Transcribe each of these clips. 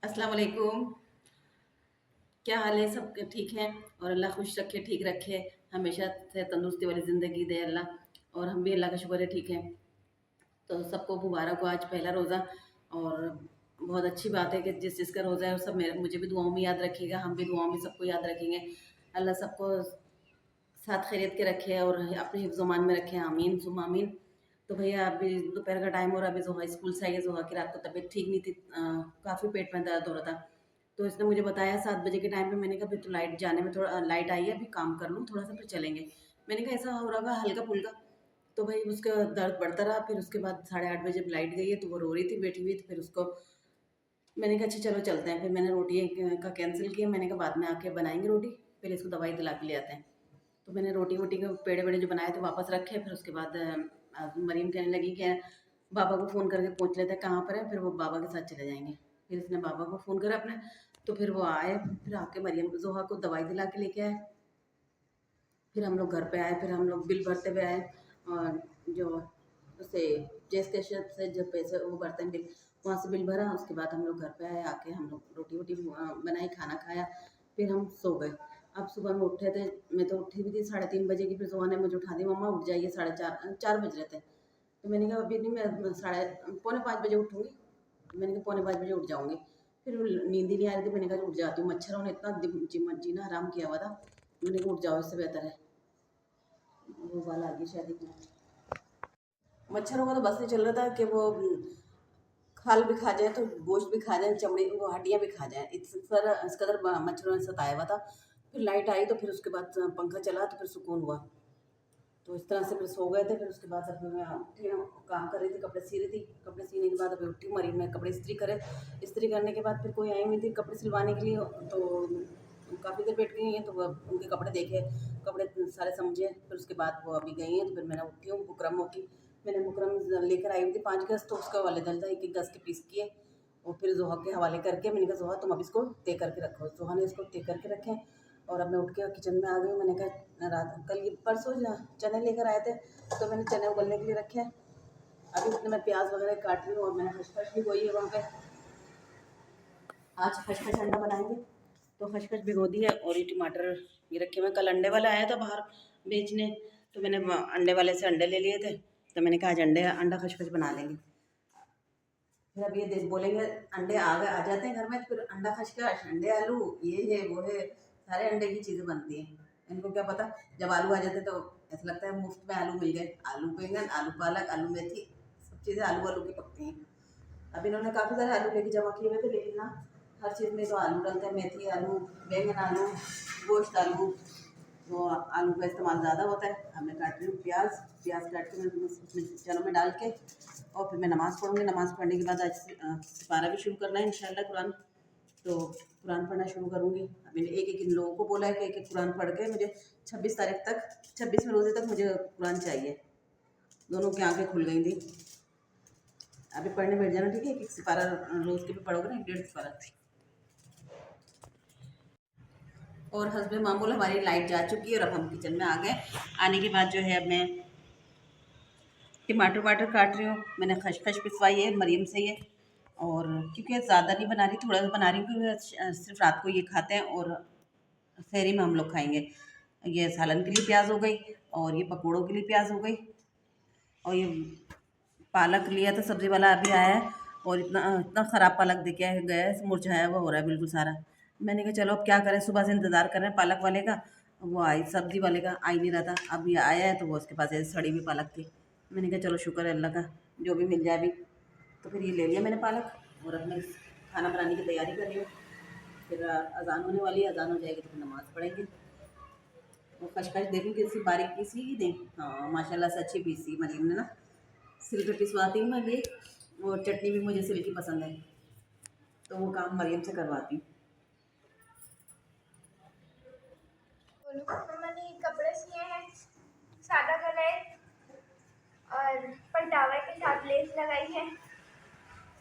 अस्सलाम वालेकुम। क्या हाल है? सब ठीक है? और अल्लाह खुश रखे, ठीक रखे, हमेशा से तंदुरुस्ती वाली ज़िंदगी दे अल्लाह। और हम भी अल्लाह का शुक्र है ठीक है। तो सबको मुबारक हो आज पहला रोज़ा। और बहुत अच्छी बात है कि जिस जिसका रोज़ा है वो सब मेरे मुझे भी दुआओं में याद रखिएगा, हम भी दुआओं में सबको याद रखेंगे। अल्लाह सबको साथ खैरियत के रखे और अपने हिफ्ज़-ओ-मान में रखे, आमीन सुम्मा आमीन। तो भैया अभी दोपहर का टाइम हो रहा है, अभी ज़ोहा स्कूल से आई है। ज़ोहा की रात को तबीयत ठीक नहीं थी, काफ़ी पेट में दर्द हो रहा था। तो इसने मुझे बताया 7 बजे के टाइम पे। मैंने कहा फिर तो लाइट जाने में थोड़ा लाइट आई है, अभी काम कर लूँ थोड़ा सा फिर चलेंगे। मैंने कहा ऐसा हो रहा होगा हल्का-फुल्का। तो भाई उसका दर्द बढ़ता रहा, फिर उसके बाद 8:30 बजे लाइट गई है तो वो रो रही थी बैठी हुई, तो फिर उसको मैंने कहा अच्छा चलो चलते हैं। फिर मैंने रोटी का कैंसिल किया, मैंने कहा बाद में आके बनाएँगे रोटी, पहले इसको दवाई दिला के ले आते हैं। तो मैंने रोटी-वोटी के पेड़े-वेड़े जो बनाए थे वापस रखे, फिर उसके बाद मरीम कहने लगी कि बाबा को फ़ोन करके पूछ लेते हैं कहाँ पर है, फिर वो बाबा के साथ चले जाएँगे। फिर इसने बाबा को फ़ोन करा अपने, तो फिर वो आए, फिर आके मरियम ज़ोहा को दवाई दिला के लेके आए। फिर हम लोग घर पे आए, फिर हम लोग बिल भरते हुए आए। और जो उसे जे स्टेशन से जो पैसे वो भरते हैं बिल, वहाँ से बिल भरा। उसके बाद हम लोग घर पे आए, आके हम लोग रोटी वोटी बनाई, खाना खाया, फिर हम सो गए। अब सुबह में उठे थे, मैं तो उठी भी थी 3:30 बजे की, फिर सुबह ने मुझे उठा दी, मम्मा उठ जाइए, 4:30 4 बज रहे थे। तो मैंने कहा अभी नहीं, मैं साढ़े पौने 5 बजे उठूँगी। मैंने कहा पौने 5 बजे उठ जाऊँगी। फिर नींद ही नहीं आ रही थी, मैंने कहा उठ जाती हूँ, मच्छरों ने इतना जीना हराम किया हुआ था। मैंने कहा उठ जाओ, इससे बेहतर है। वो वाला आ गया शादी में। मच्छरों का तो बस नहीं चल रहा था कि वो खाल भी खा जाए तो गोश्त भी खा जाए, चमड़ी वो हड्डियाँ भी खा जाए, इस कदर मच्छरों ने सताया हुआ था। फिर लाइट आई तो फिर उसके बाद पंखा चला तो फिर सुकून हुआ। तो इस तरह से फिर सो गए थे। फिर उसके बाद अभी मैं उठी हूँ, काम कर रही थी, कपड़े सी रही थी। कपड़े सीने के बाद अभी उठी हूँ, मरीम ने कपड़े इस्त्री करे। इस्त्री करने के बाद फिर कोई आई नहीं थी कपड़े सिलवाने के लिए, तो काफ़ी देर बैठ गई हैं। तो वो उनके कपड़े देखे, कपड़े सारे समझे, फिर उसके बाद वो अभी गई हैं। तो फिर मैंने उठी हूँ बुकरम की। मैंने बुकरम लेकर आई हुई थी 5 गज़, तो उसका वाले डल था, 1-1 गज़ के पीस किए और फिर ज़ोहा के हवाले करके मैंने कहा ज़ोहा तुम अब इसको तय करके रखो। ज़ोहा ने इसको तय करके रखे। और अब मैं उठ के किचन में आ गई हूँ। मैंने कहा रात कल ये परसों चने लेकर आए थे, तो मैंने चने उबलने के लिए रखे हैं। अभी उसने मैं प्याज वगैरह काट रही हूँ और मैंने खसखस भी बोई है वहाँ पे। आज खसखस अंडा बनाएंगे, तो खसखस भिगो दी है। और ये टमाटर ये रखे हुए। कल अंडे वाला आया था बाहर बेचने, तो मैंने अंडे वाले से अंडे ले लिए थे, तो मैंने कहा आज अंडा खसखस बना लेंगे। फिर अब ये देख बोलेंगे अंडे आ जाते हैं घर में, तो फिर अंडा खशखश, अंडे आलू, ये है वो है, सारे अंडे की चीज़ें बनती हैं। इनको क्या पता, जब आलू आ जाते हैं तो ऐसा लगता है मुफ्त में आलू मिल गए। आलू बैंगन, आलू पालक, आलू मेथी, सब चीज़ें आलू आलू की पकती हैं। अब इन्होंने काफ़ी सारे आलू लेके जमा किए हुए थे, लेकिन ना हर चीज़ में तो आलू डलते हैं, मेथी आलू, बैंगन आलू, गोश्त आलू, तो आलू का इस्तेमाल ज़्यादा होता है। अब मैं काट रही हूँ प्याज। प्याज काट के मैं उसमें चनों में डाल के और फिर मैं नमाज़ पढ़ूँगी। नमाज़ पढ़ने के बाद आज सिपारा भी शुरू करना है इंशाल्लाह कुरान। तो कुरान पढ़ना शुरू करूँगी। अब मैंने एक-एक इन लोगों को बोला है कि एक-एक कुरान पढ़ के मुझे 26 तारीख तक, 26वें रोज़े तक मुझे कुरान चाहिए। दोनों की आँखें खुल गई थी। अभी पढ़ने बैठ जाना, ठीक है? एक-एक सिपारा रोज़ के भी पढ़ोगे ना, 1-1.5 सिपारा। और हस्बे मामूल हमारी लाइट जा चुकी है और अब हम किचन में आ गए। आने के बाद जो है अब मैं टमाटर वमाटर काट रही हूँ। मैंने खसखस पिसवाई है मरीम से ये। और क्योंकि ज़्यादा नहीं बना रही, थोड़ा सा बना रही हूँ क्योंकि सिर्फ रात को ये खाते हैं और सहरी में हम लोग खाएंगे। ये सालन के लिए प्याज हो गई और ये पकौड़ों के लिए प्याज हो गई। और ये पालक लिया था सब्ज़ी वाला, अभी आया है और इतना इतना ख़राब पालक दे के गया है, मुरझाया हुआ हो रहा है बिल्कुल सारा। मैंने कहा चलो अब क्या करें, सुबह से इंतज़ार कर रहे हैं पालक वाले का, वो आई सब्ज़ी वाले का आ ही नहीं रहा था। अब ये आया है तो वो उसके पास ऐसे सड़ी हुई पालक थी। मैंने कहा चलो शुक्र है अल्लाह का, जो भी मिल जाए अभी। तो फिर ये ले लिया मैंने पालक और अब मैं खाना बनाने की तैयारी कर रही हूँ। फिर अज़ान होने वाली है, अज़ान हो जाएगी तो फिर नमाज़ पढ़ेंगे। और खशखश देखूँ किसी बारीक पीसी ही नहीं, हाँ माशाल्लाह से अच्छी पीसी मरीम ने ना। सिल पे पिसवाती हूँ मैं भी, और चटनी भी मुझे सिल की पसंद है, तो वो काम मरियम से करवाती हूँ। मम्मा ने कपड़े सिए हैं, सादा कलर और पलटावा के साथ लेस लगाई है।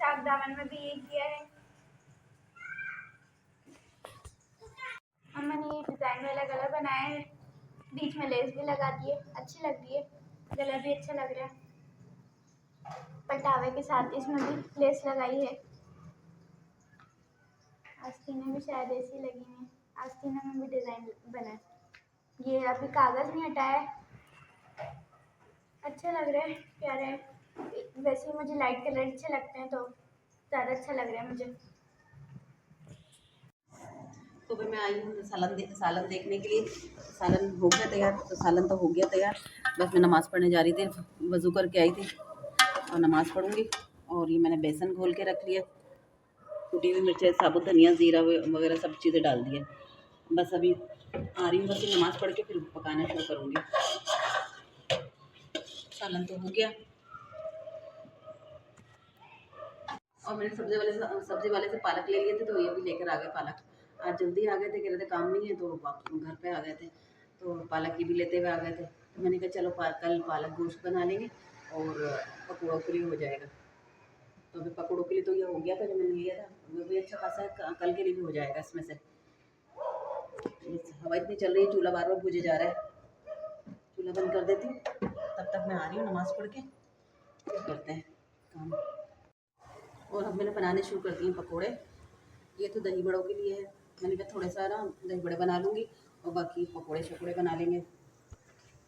साफ दामन में भी ये किया है। मम्मा ने ये डिजाइन वाला गला बनाया है, बीच में लेस भी लगा दी है, अच्छी लग रही है, गला भी अच्छा लग रहा है। पलटावे के साथ इसमें भी लेस लगाई है। आस्तीनें भी शायद ऐसी लगी हैं, आस्तीनों में भी डिज़ाइन बना है। ये अभी कागज़ नहीं हटा है, अच्छा लग रहा है, प्यारा है। वैसे मुझे लाइट कलर अच्छे लगते हैं तो ज़्यादा अच्छा लग रहा है मुझे। तो फिर मैं आई हूँ सालन देखने के लिए। सालन हो गया तैयार, तो सालन तो हो गया तैयार, बस मैं नमाज़ पढ़ने जा रही थी, वज़ू करके आई थी और नमाज़ पढ़ूँगी। और ये मैंने बेसन घोल के रख लिया, कुटी हुई मिर्चें, साबुत धनिया, ज़ीरा वगैरह सब चीज़ें डाल दी है। बस अभी आ रही हूँ, बस नमाज़ पढ़ के फिर पकाना शुरू करूँगी। सालन तो हो गया। और मैंने सब्ज़ी वाले से पालक ले लिए थे, तो ये भी लेकर आ गए पालक। आज जल्दी आ गए थे, कह रहे थे काम नहीं है, तो वापस घर पे आ गए थे, तो पालक ये भी लेते हुए आ गए थे। तो मैंने कहा चलो कल पालक गोश्त बना लेंगे और पकौड़ों के लिए हो जाएगा। तो अभी पकौड़ों के लिए तो ये हो गया था जो मैंने लिया था, वो भी अच्छा खासा है, कल के लिए भी हो जाएगा इसमें से। हवा इतनी चल रही है, चूल्हा बार बार बुझे जा रहा है, चूल्हा बंद कर देती हूँ। तब तक मैं आ रही हूँ नमाज़ पढ़ के, फिर करते हैं काम। और अब मैंने बनाने शुरू कर दिए पकौड़े। ये तो दही बड़ों के लिए है, मैंने कहा थोड़ा सा ना दही बड़े बना लूँगी और बाकी पकौड़े शकौड़े बना लेंगे।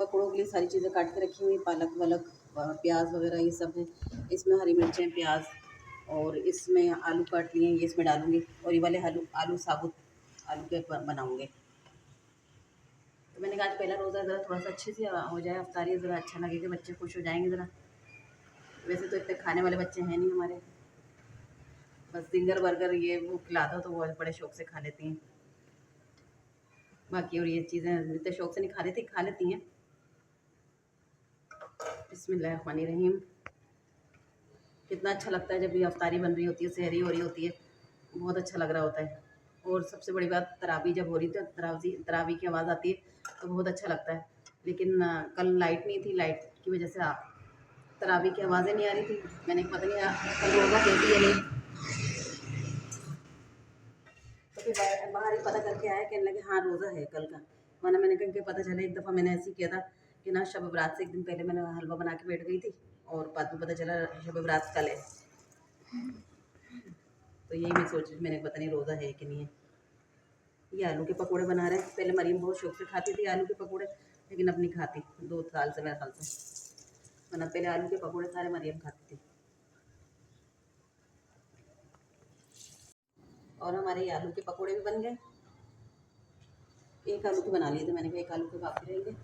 पकौड़ों के लिए सारी चीज़ें काट के रखी हुई, पालक वालक प्याज वगैरह ये सब है। इसमें हरी मिर्चें, प्याज, और इसमें आलू काट लिए, ये इसमें डालूँगी। और ये वाले आलू साबुत आलू के बनाऊँगे। तो मैंने कहा आज पहला रोज़ा, ज़रा थोड़ा सा अच्छे से हो जाए, अफ्तारी ज़रा अच्छा लगेगा, बच्चे खुश हो जाएंगे ज़रा। वैसे तो इतने खाने वाले बच्चे हैं नहीं हमारे, बस फिंगर बर्गर ये वो खिला दो तो वो बड़े शौक से खा लेती हैं। बाकी और ये चीज़ें इतने शौक से नहीं खा लेती, खा लेती हैं। बिस्मिल्लाहिर्रहमानिर्रहीम। कितना अच्छा लगता है जब ये अफ्तारी बन रही होती है, सहरी हो रही होती है, बहुत अच्छा लग रहा होता है। और सबसे बड़ी बात, तरावी जब हो रही थी, तरावी की आवाज़ आती है तो बहुत अच्छा लगता है। लेकिन कल लाइट नहीं थी, लाइट की वजह से तरावी की आवाज़ें नहीं आ रही थी। मैंने पता नहीं कल रोज़ा है भी या नहीं, तो फिर बाहर ही पता करके आया, कहने लगे हाँ रोज़ा है कल का। वरना मैंने कहीं पता चला, एक दफ़ा मैंने ऐसे ही किया था कि ना शब बरात से एक दिन पहले मैंने हलवा बना के बैठ गई थी और बाद में पता चला शब बरात कल है। तो यही मैं सोच रही, मैंने पता नहीं रोज़ा है कि नहीं है। ये आलू के पकोड़े बना रहे हैं। पहले मरीम बहुत शौक से खाती थी आलू के पकोड़े, लेकिन अब नहीं खाती, 2 साल से मेरे ख्याल से। वरना पहले आलू के पकोड़े सारे मरीम खाती थी। और हमारे ये आलू के पकोड़े भी बन गए। एक आलू के बना लिए थे मैंने, एक आलू के बाकी रहेंगे।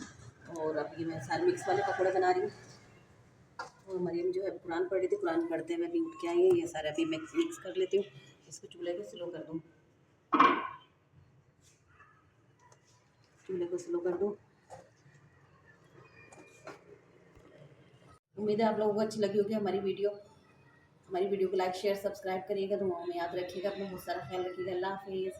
और अब ये मैं सारे मिक्स वाले पकोड़े बना रही हूँ। और मरीम जो है कुरान पढ़ रही थी, कुरान पढ़ते हुए अभी उठ के आई है। ये सारे अभी मिक्स कर लेती हूँ, इसको चूल्हे को स्लो कर दूँ, चूल्हे को स्लो कर दूँ। उम्मीद है आप लोगों को अच्छी लगी होगी हमारी वीडियो को लाइक शेयर सब्सक्राइब करिएगा, दुआओं में याद रखिएगा, अपना बहुत सारा ख्याल रखिएगा। अल्लाह हाफिज़।